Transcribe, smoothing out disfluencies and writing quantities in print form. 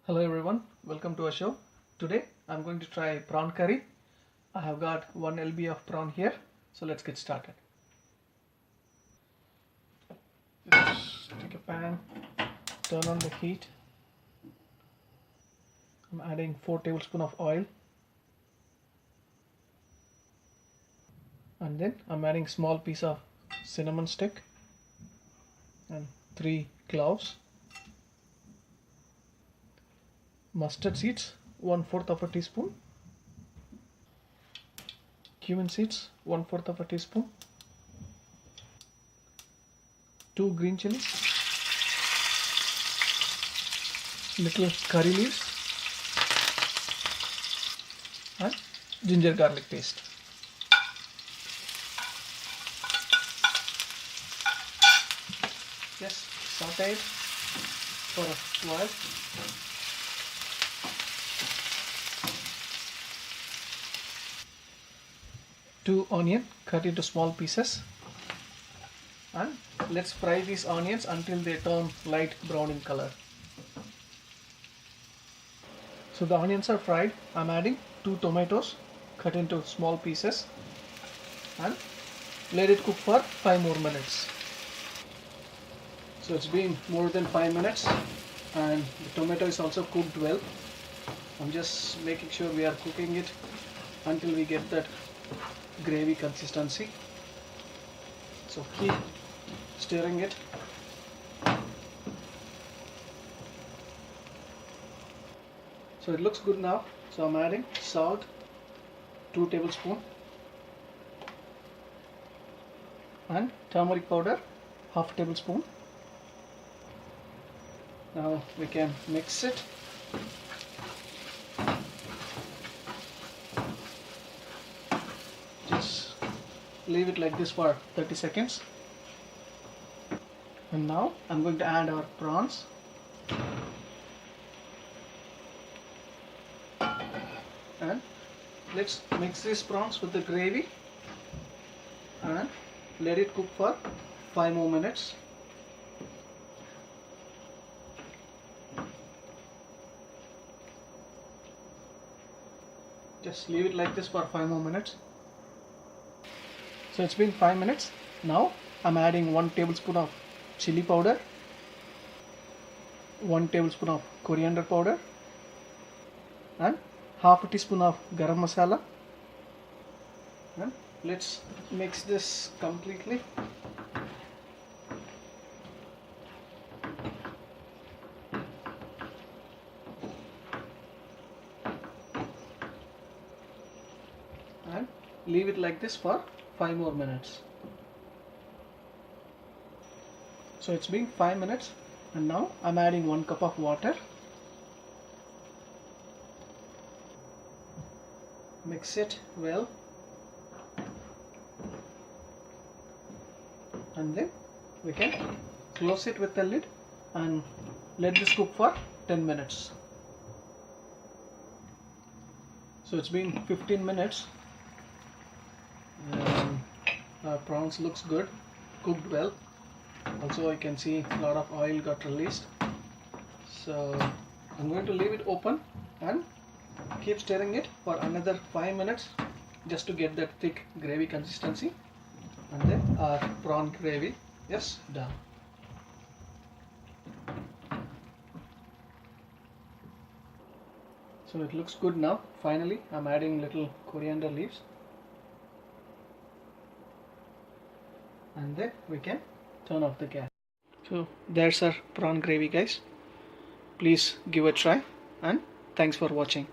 Hello everyone, welcome to our show. Today I'm going to try prawn curry. I have got 1 lb of prawn here, so let's get started. Just take a pan, turn on the heat. I'm adding 4 tablespoons of oil, and then I'm adding small piece of cinnamon stick and 3 cloves. Mustard seeds 1/4 of a teaspoon, cumin seeds 1/4 of a teaspoon, 2 green chilies, little curry leaves, and ginger garlic paste. Just saute it for a while. Two onion cut into small pieces, and let's fry these onions until they turn light brown in color. So the onions are fried. I'm adding 2 tomatoes cut into small pieces and let it cook for 5 more minutes. So it's been more than 5 minutes and the tomato is also cooked well. I'm just making sure we are cooking it until we get that gravy consistency. So keep stirring it. So it looks good now. So I'm adding salt 2 tablespoons and turmeric powder 1/2 tablespoon. Now we can mix it. Just leave it like this for 30 seconds. And now I'm going to add our prawns. And let's mix these prawns with the gravy and let it cook for 5 more minutes. Just leave it like this for 5 more minutes. So it's been 5 minutes. Now I'm adding 1 tablespoon of chili powder, 1 tablespoon of coriander powder, and 1/2 teaspoon of garam masala. And let's mix this completely. And leave it like this for 5 more minutes. So it's been 5 minutes and now I'm adding 1 cup of water. Mix it well and then we can close it with the lid and let this cook for 10 minutes. So it's been 15 minutes. Our prawns looks good, cooked well. Also I can see a lot of oil got released. So I'm going to leave it open and keep stirring it for another 5 minutes just to get that thick gravy consistency, and then our prawn gravy is done. So it looks good now. Finally I'm adding little coriander leaves, and then we can turn off the gas. So there's our prawn gravy, guys. Please give a try and thanks for watching.